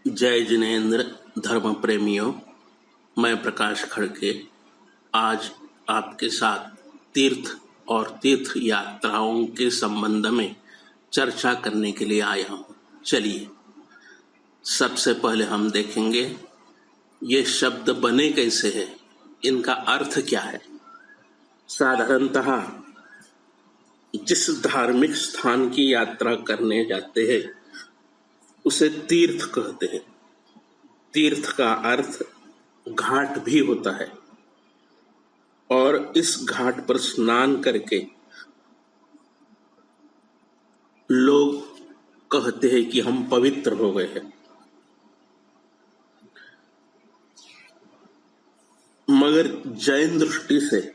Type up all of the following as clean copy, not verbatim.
जय जिनेन्द्र धर्म प्रेमियों, मैं प्रकाश खड़के आज आपके साथ तीर्थ और तीर्थ यात्राओं के संबंध में चर्चा करने के लिए आया हूँ। चलिए, सबसे पहले हम देखेंगे ये शब्द बने कैसे हैं, इनका अर्थ क्या है। साधारणतः जिस धार्मिक स्थान की यात्रा करने जाते हैं उसे तीर्थ कहते हैं। तीर्थ का अर्थ घाट भी होता है और इस घाट पर स्नान करके लोग कहते हैं कि हम पवित्र हो गए हैं। मगर जैन दृष्टि से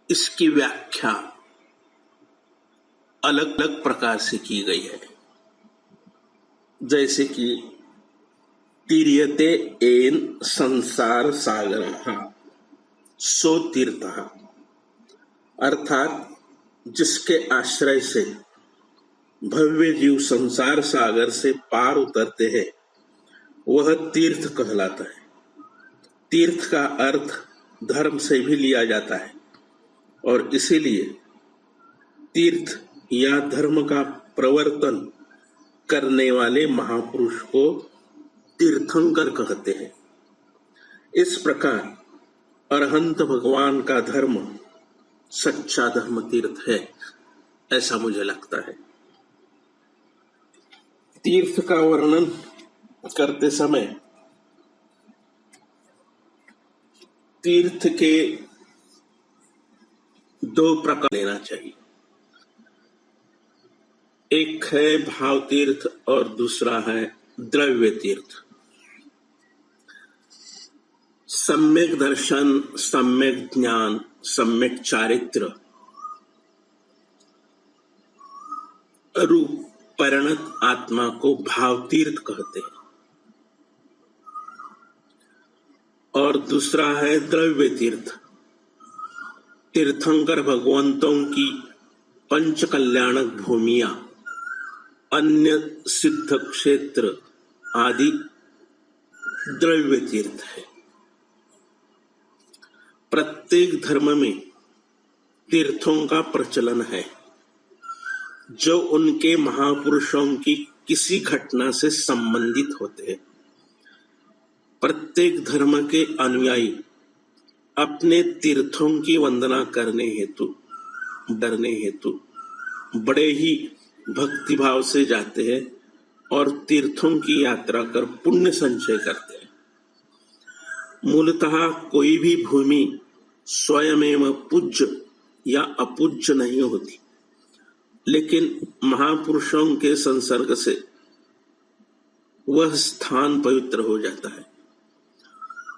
इसकी व्याख्या अलग अलग प्रकार से की गई है। जैसे कि तीर्यते एन संसार सागरः सो तीर्थः, अर्थात जिसके आश्रय से भव्य जीव संसार सागर से पार उतरते हैं वह तीर्थ कहलाता है। तीर्थ का अर्थ धर्म से भी लिया जाता है और इसीलिए तीर्थ या धर्म का प्रवर्तन करने वाले महापुरुष को तीर्थंकर कहते हैं। इस प्रकार अरहंत भगवान का धर्म सच्चा धर्म तीर्थ है, ऐसा मुझे लगता है। तीर्थ का वर्णन करते समय तीर्थ के दो प्रकार लेना चाहिए। एक है भाव तीर्थ और दूसरा है द्रव्य तीर्थ। सम्यक दर्शन, सम्यक ज्ञान, सम्यक चारित्र रूप परिणत आत्मा को भाव तीर्थ कहते हैं और दूसरा है द्रव्य तीर्थ। तीर्थंकर भगवंतों की पंच कल्याणक भूमियां, अन्य सिद्ध क्षेत्र आदि द्रव्य तीर्थ है। प्रत्येक धर्म में तीर्थों का प्रचलन है जो उनके महापुरुषों की किसी घटना से संबंधित होते हैं। प्रत्येक धर्म के अनुयायी अपने तीर्थों की वंदना करने हेतु बड़े ही भक्तिभाव से जाते हैं और तीर्थों की यात्रा कर पुण्य संचय करते हैं। मूलतः कोई भी भूमि स्वयं पूज्य या अपूज्य नहीं होती, लेकिन महापुरुषों के संसर्ग से वह स्थान पवित्र हो जाता है।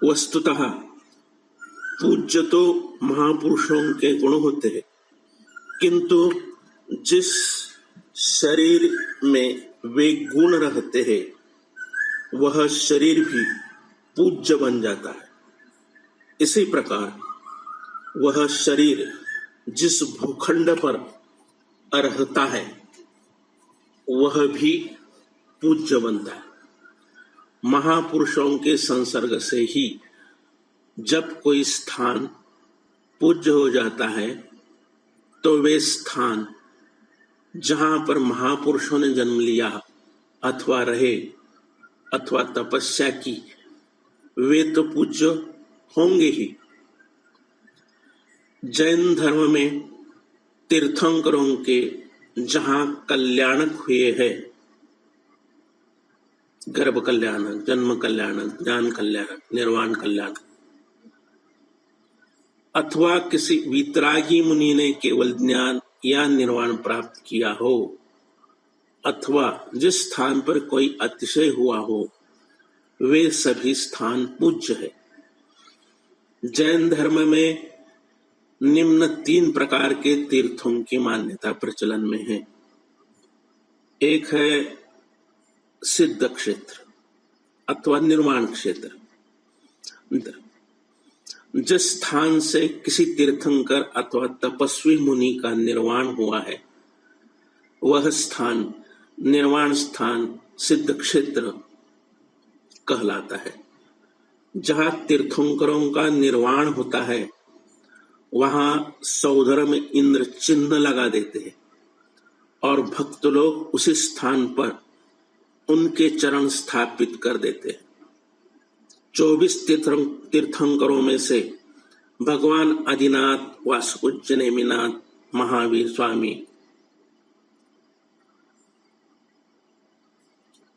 वस्तुतः पूज्य तो महापुरुषों के गुण होते हैं, किंतु जिस शरीर में वे गुण रहते हैं वह शरीर भी पूज्य बन जाता है। इसी प्रकार वह शरीर जिस भूखंड पर रहता है वह भी पूज्य बनता है। महापुरुषों के संसर्ग से ही जब कोई स्थान पूज्य हो जाता है तो वे स्थान जहां पर महापुरुषों ने जन्म लिया अथवा रहे अथवा तपस्या की, वे तो पूज्य होंगे ही। जैन धर्म में तीर्थंकरों के जहां कल्याणक हुए हैं, गर्भ कल्याणक, जन्म कल्याणक, ज्ञान कल्याणक, निर्वाण कल्याणक, अथवा किसी वितरागी मुनि ने केवल ज्ञान या निर्वाण प्राप्त किया हो, अथवा जिस स्थान पर कोई अतिशय हुआ हो, वे सभी स्थान पूज्य है। जैन धर्म में निम्न 3 प्रकार के तीर्थों की मान्यता प्रचलन में है। एक है सिद्ध क्षेत्र अथवा निर्वाण क्षेत्र। जिस स्थान से किसी तीर्थंकर अथवा तपस्वी मुनि का निर्वाण हुआ है वह स्थान निर्वाण स्थान सिद्ध क्षेत्र कहलाता है। जहाँ तीर्थंकरों का निर्वाण होता है वहाँ सौधर में इंद्र चिन्ह लगा देते हैं और भक्त लोग उसी स्थान पर उनके चरण स्थापित कर देते हैं। 24 तीर्थंकरों में से भगवान आदिनाथ, वासुपूज्य नेमिनाथ, महावीर स्वामी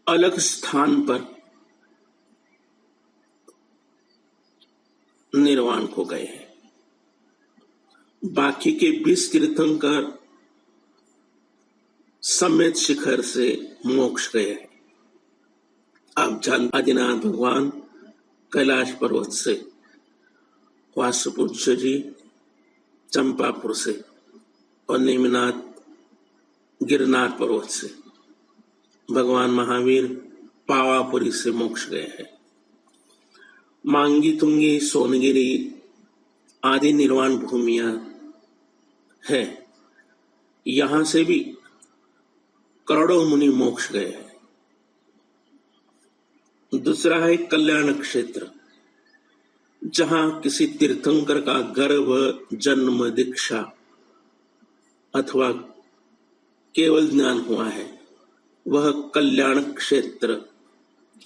अलग स्थान पर निर्वाण को गए हैं। बाकी के 20 तीर्थंकर समेत शिखर से मोक्ष गए हैं। आप जान आदिनाथ भगवान कैलाश पर्वत से, वासुपूज्य जी चंपापुर से और नेमिनाथ गिरनार पर्वत से, भगवान महावीर पावापुरी से मोक्ष गए हैं। मांगी तुंगी, सोनगिरी आदि निर्वाण भूमियां है, यहां से भी करोड़ों मुनि मोक्ष गए हैं। दूसरा है कल्याण क्षेत्र, जहां किसी तीर्थंकर का गर्भ, जन्म, दीक्षा अथवा केवल ज्ञान हुआ है, वह कल्याण क्षेत्र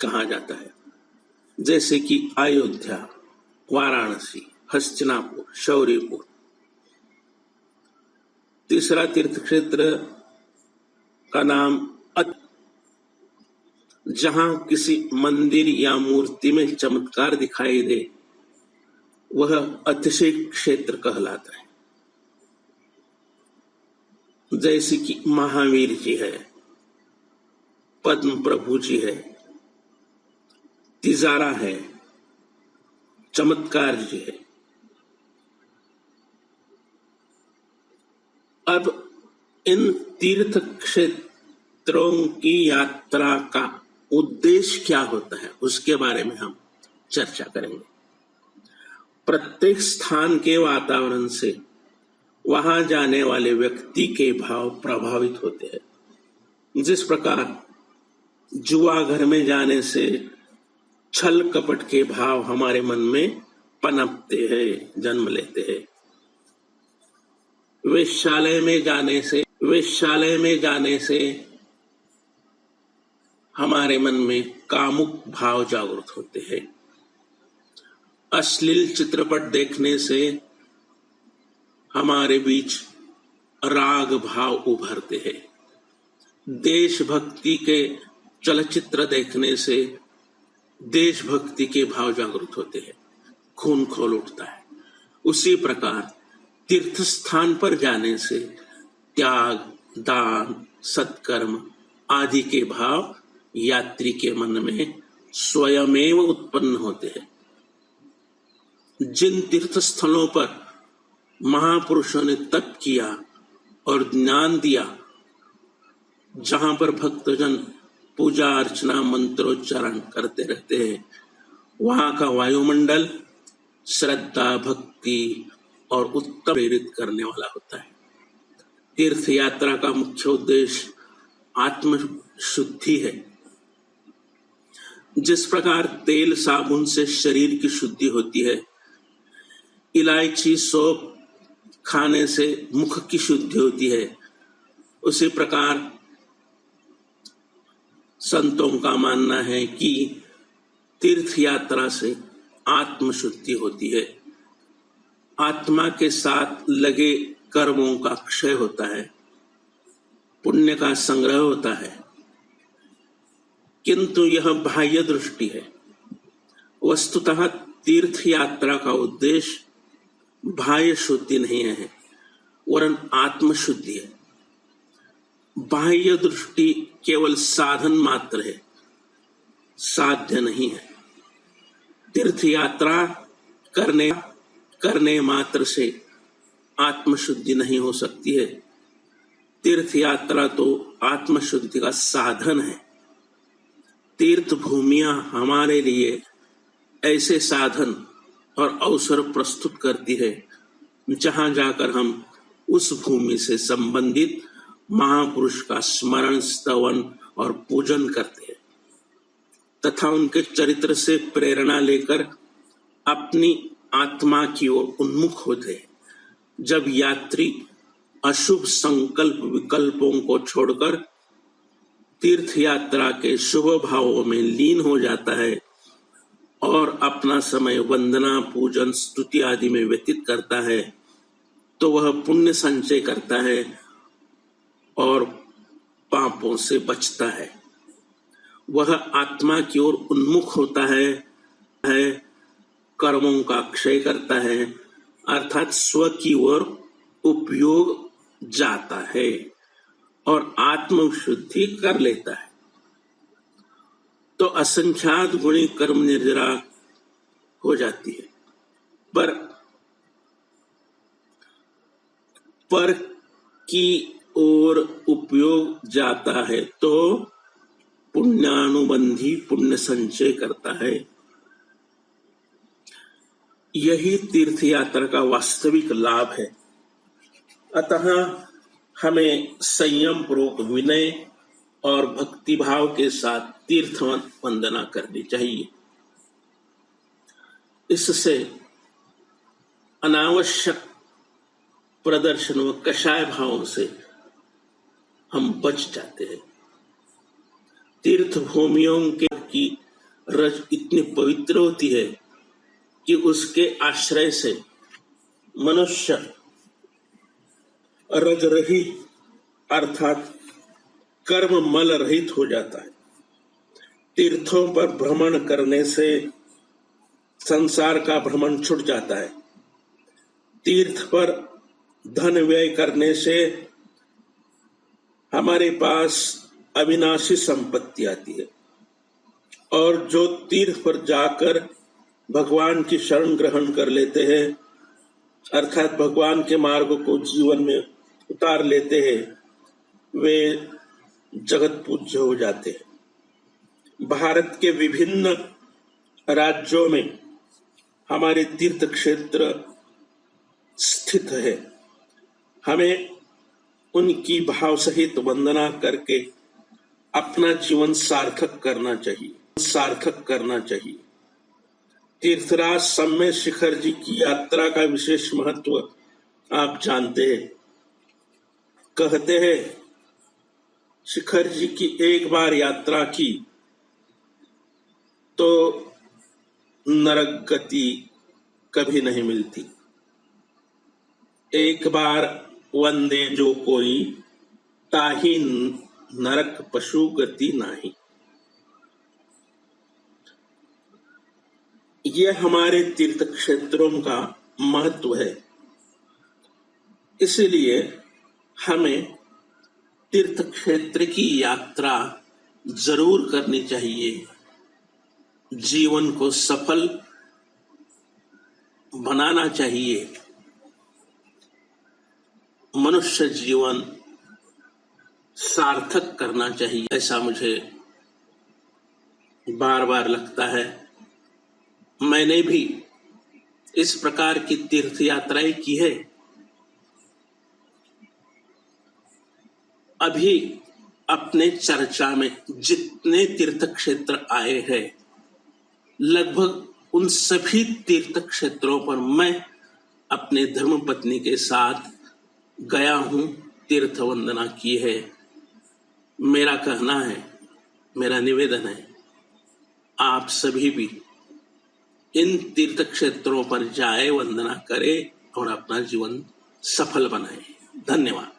कहा जाता है। जैसे कि अयोध्या, वाराणसी, हस्तिनापुर, शौर्यपुर। तीसरा तीर्थ क्षेत्र का नाम जहां किसी मंदिर या मूर्ति में चमत्कार दिखाई दे, वह अतिशय क्षेत्र कहलाता है। जैसे कि महावीर जी है, पद्म प्रभु जी है, तिजारा है, चमत्कार जी है। अब इन तीर्थ क्षेत्रों की यात्रा का उद्देश्य क्या होता है, उसके बारे में हम चर्चा करेंगे। प्रत्येक स्थान के वातावरण से वहां जाने वाले व्यक्ति के भाव प्रभावित होते हैं। जिस प्रकार जुआ घर में जाने से छल कपट के भाव हमारे मन में पनपते हैं, जन्म लेते हैं। वेश्यालय में जाने से हमारे मन में कामुक भाव जागृत होते हैं। अश्लील चित्रपट देखने से हमारे बीच राग भाव उभरते हैं। देशभक्ति के चलचित्र देखने से देशभक्ति के भाव जागृत होते हैं, खून खौल उठता है। उसी प्रकार तीर्थ स्थान पर जाने से त्याग, दान, सत्कर्म आदि के भाव यात्री के मन में स्वयमेव उत्पन्न होते हैं। जिन तीर्थ स्थलों पर महापुरुषों ने तप किया और ज्ञान दिया, जहां पर भक्तजन पूजा अर्चना मंत्रोच्चारण करते रहते हैं, वहां का वायुमंडल श्रद्धा, भक्ति और उत्तम प्रेरित करने वाला होता है। तीर्थ यात्रा का मुख्य उद्देश्य आत्म शुद्धि है। जिस प्रकार तेल साबुन से शरीर की शुद्धि होती है, इलायची सौंफ खाने से मुख की शुद्धि होती है, उसी प्रकार संतों का मानना है कि तीर्थ यात्रा से आत्म शुद्धि होती है। आत्मा के साथ लगे कर्मों का क्षय होता है, पुण्य का संग्रह होता है। किंतु यह बाह्य दृष्टि है। वस्तुतः तीर्थ यात्रा का उद्देश्य बाह्य शुद्धि नहीं है, वरन आत्म शुद्धि है। बाह्य दृष्टि केवल साधन मात्र है, साध्य नहीं है। तीर्थ यात्रा करने मात्र से आत्मशुद्धि नहीं हो सकती है। तीर्थ यात्रा तो आत्मशुद्धि का साधन है। तीर्थ भूमियां हमारे लिए ऐसे साधन और अवसर प्रस्तुत करती है, जहां जाकर हम उस भूमि से संबंधित महापुरुष का स्मरण, स्तवन और पूजन करते हैं तथा उनके चरित्र से प्रेरणा लेकर अपनी आत्मा की ओर उन्मुख होते हैं। जब यात्री अशुभ संकल्प विकल्पों को छोड़कर तीर्थ यात्रा के शुभ भावों में लीन हो जाता है और अपना समय वंदना, पूजन, स्तुति आदि में व्यतीत करता है, तो वह पुण्य संचय करता है और पापों से बचता है। वह आत्मा की ओर उन्मुख होता है, कर्मों का क्षय करता है, अर्थात स्व की ओर उपयोग जाता है और आत्मशुद्धि कर लेता है। तो असंख्यात गुणी कर्म निर्जरा हो जाती है। पर की ओर उपयोग जाता है तो पुण्यानुबंधी पुण्य संचय करता है। यही तीर्थ यात्रा का वास्तविक लाभ है। अतः हमें संयम पूर्वक विनय और भक्तिभाव के साथ तीर्थ वंदना करनी चाहिए। इससे अनावश्यक प्रदर्शन व कषाय भावों से हम बच जाते हैं। तीर्थ भूमियों की रज इतनी पवित्र होती है कि उसके आश्रय से मनुष्य रज रहित अर्थात कर्म मल रहित हो जाता है। तीर्थों पर भ्रमण करने से संसार का भ्रमण छूट जाता है। तीर्थ पर धन व्यय करने से हमारे पास अविनाशी संपत्ति आती है और जो तीर्थ पर जाकर भगवान की शरण ग्रहण कर लेते हैं, अर्थात भगवान के मार्ग को जीवन में उतार लेते हैं, वे जगत पूज्य हो जाते हैं। भारत के विभिन्न राज्यों में हमारे तीर्थ क्षेत्र स्थित है। हमें उनकी भाव सहित वंदना करके अपना जीवन सार्थक करना चाहिए। तीर्थराज सम्य शिखर जी की यात्रा का विशेष महत्व आप जानते हैं। कहते हैं शिखर जी की एक बार यात्रा की तो नरक गति कभी नहीं मिलती। एक बार वंदे जो कोई, ताहि नरक पशु गति नाही। यह हमारे तीर्थ क्षेत्रों का महत्व है। इसलिए हमें तीर्थ क्षेत्र की यात्रा जरूर करनी चाहिए। जीवन को सफल बनाना चाहिए। मनुष्य जीवन सार्थक करना चाहिए, ऐसा मुझे बार बार लगता है। मैंने भी इस प्रकार की तीर्थ यात्राएं की है। अभी अपने चर्चा में जितने तीर्थ क्षेत्र आए हैं, लगभग उन सभी तीर्थ क्षेत्रों पर मैं अपने धर्मपत्नी के साथ गया हूं, तीर्थ वंदना की है। मेरा कहना है, मेरा निवेदन है, आप सभी भी इन तीर्थ क्षेत्रों पर जाए, वंदना करें और अपना जीवन सफल बनाएं। धन्यवाद।